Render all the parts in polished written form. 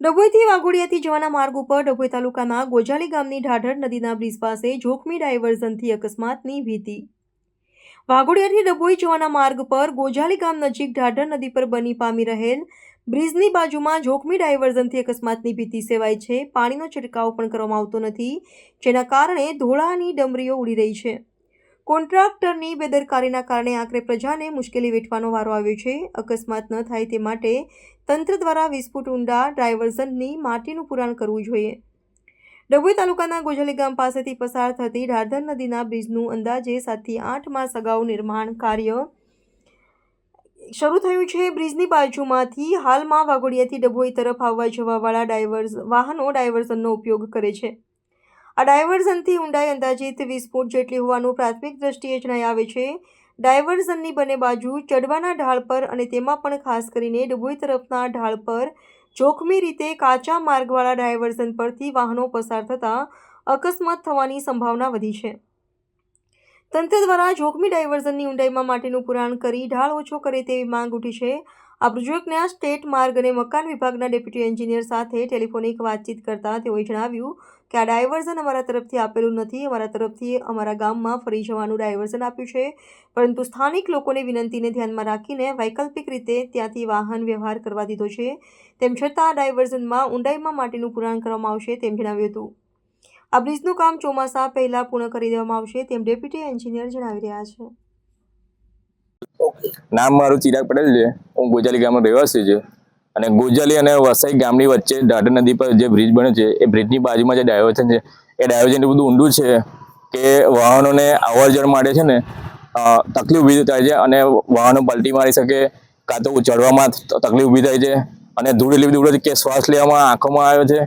ડભોઈથી વાઘોડિયાથી જવાના માર્ગ ઉપર ડભોઈ તાલુકાના ગોજાલી ગામની ઢાઢર નદીના બ્રિજ પાસે જોખમી ડાયવર્ઝનથી અકસ્માતની ભીતિ। વાઘોડિયાથી ડભોઈ જવાના માર્ગ પર ગોજાલી ગામ નજીક ઢાઢર નદી પર બની પામી રહેલ બ્રિજની બાજુમાં જોખમી ડાયવર્ઝનથી અકસ્માતની ભીતિ સેવાય છે। પાણીનો છંટકાવ પણ કરવામાં આવતો નથી, જેના કારણે ધોળાની ડમરીઓ ઉડી રહી છે। કોન્ટ્રાક્ટરની બેદરકારીના કારણે આખરે પ્રજાને મુશ્કેલી વેઠવાનો વારો આવ્યો છે। અકસ્માત ન થાય તે માટે તંત્ર દ્વારા 20 ફૂટ ઊંડા ડાયવર્ઝનની માટીનું પુરાણ કરવું જોઈએ। ડભોઈ તાલુકાના ગોજાલી ગામ પાસેથી પસાર થતી ઢાઢર નદીના બ્રિજનું અંદાજે 7 થી 8 માસ અગાઉ નિર્માણ કાર્ય શરૂ થયું છે। બ્રિજની બાજુમાંથી હાલમાં વાઘોડિયાથી ડભોઈ તરફ આવવા જવાવાળા વાહનો ડાયવર્ઝનનો ઉપયોગ કરે છે। આ ડાયવર્ઝનથી ઊંડાઈ અંદાજિત 20 ફૂટ જેટલી હોવાનું પ્રાથમિક દ્રષ્ટિએ જણાઈ આવે છે। ડાયવર્ઝનની બંને બાજુ ચડવાના ઢાળ પર અને તેમાં પણ ખાસ કરીને ડભોઈ તરફના ઢાળ પર જોખમી રીતે કાચા માર્ગવાળા ડાયવર્ઝન પરથી વાહનો પસાર થતાં અકસ્માત થવાની સંભાવના વધી છે। તંત્ર દ્વારા જોખમી ડાયવર્ઝનની ઊંડાઈમાં માટીનું પુરાણ કરી ઢાળ ઓછો કરે તેવી માંગ ઉઠી છે। આ પ્રોજેક્ટના સ્ટેટ માર્ગ અને મકાન વિભાગના ડેપ્યુટી એન્જિનિયર સાથે ટેલિફોનિક વાતચીત કરતા તેઓએ જણાવ્યું કે આ ડાયવર્ઝન અમારા તરફથી આપેલું નથી, અમારા તરફથી અમારા ગામમાં ફરી જવાનું ડાયવર્ઝન આપ્યું છે, પરંતુ સ્થાનિક લોકોની વિનંતીને ધ્યાનમાં રાખીને વૈકલ્પિક રીતે ત્યાંથી વાહન વ્યવહાર કરવા દીધો છે। તેમ છતાં આ ડાયવર્ઝનમાં ઊંડાઈમાં માટીનું પુરાણ કરવામાં આવશે તેમ જણાવ્યું હતું। આ બ્રિજનું કામ ચોમાસા પહેલા પૂર્ણ કરી દેવામાં આવશે તેમ ડેપ્યુટી એન્જિનિયર જણાવી રહ્યા છે। નામ મારું ચિરાગ પટેલ છે। હું ગોજાલી ગામનો રહેવાસી છું અને ગોજાલી અને વસાઈ ગામની વચ્ચે ઢાઢર નદી પર જે બ્રિજ બને છે એ બ્રિજની બાજુમાં જે ડાયવર્ઝન છે એ ડાયવર્ઝન એટલું બધું ઊંડું છે કે વાહનોને અવરજવર માટે છે ને તકલીફ ઊભી થાય છે અને વાહનો પલટી મારી શકે, કાં તો ચડવામાં તકલીફ ઊભી થાય છે અને ધૂળ એટલી બધી ઉડે છે કે શ્વાસ લેવામાં આંખોમાં આવે છે,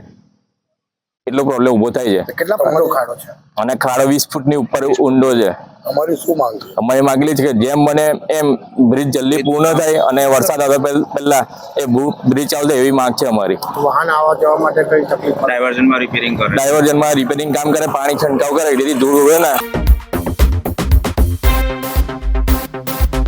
એટલો પ્રોબ્લેમ ઊભો થાય છે। કેટલા ઊંડો ખાડો છે? અને ખાડો 20 ફૂટની ઉપર ઊંડો છે। અમારી શું માંગ છે? અમારી માંગણી છે કે જેમ બને એમ બ્રિજ જલ્દી પૂર્ણ થાય અને વરસાદ આવે પહેલા એ બ્રિજ ચાલુ થાય એવી માંગ છે અમારી। વાહન આવવા જવા માટે કઈ તકલીફ? ડાયવર્ઝનમાં રિપેરિંગ કામ કરે, પાણી છંટકાવ કરે, જેથી ધૂળ ઉડે ના।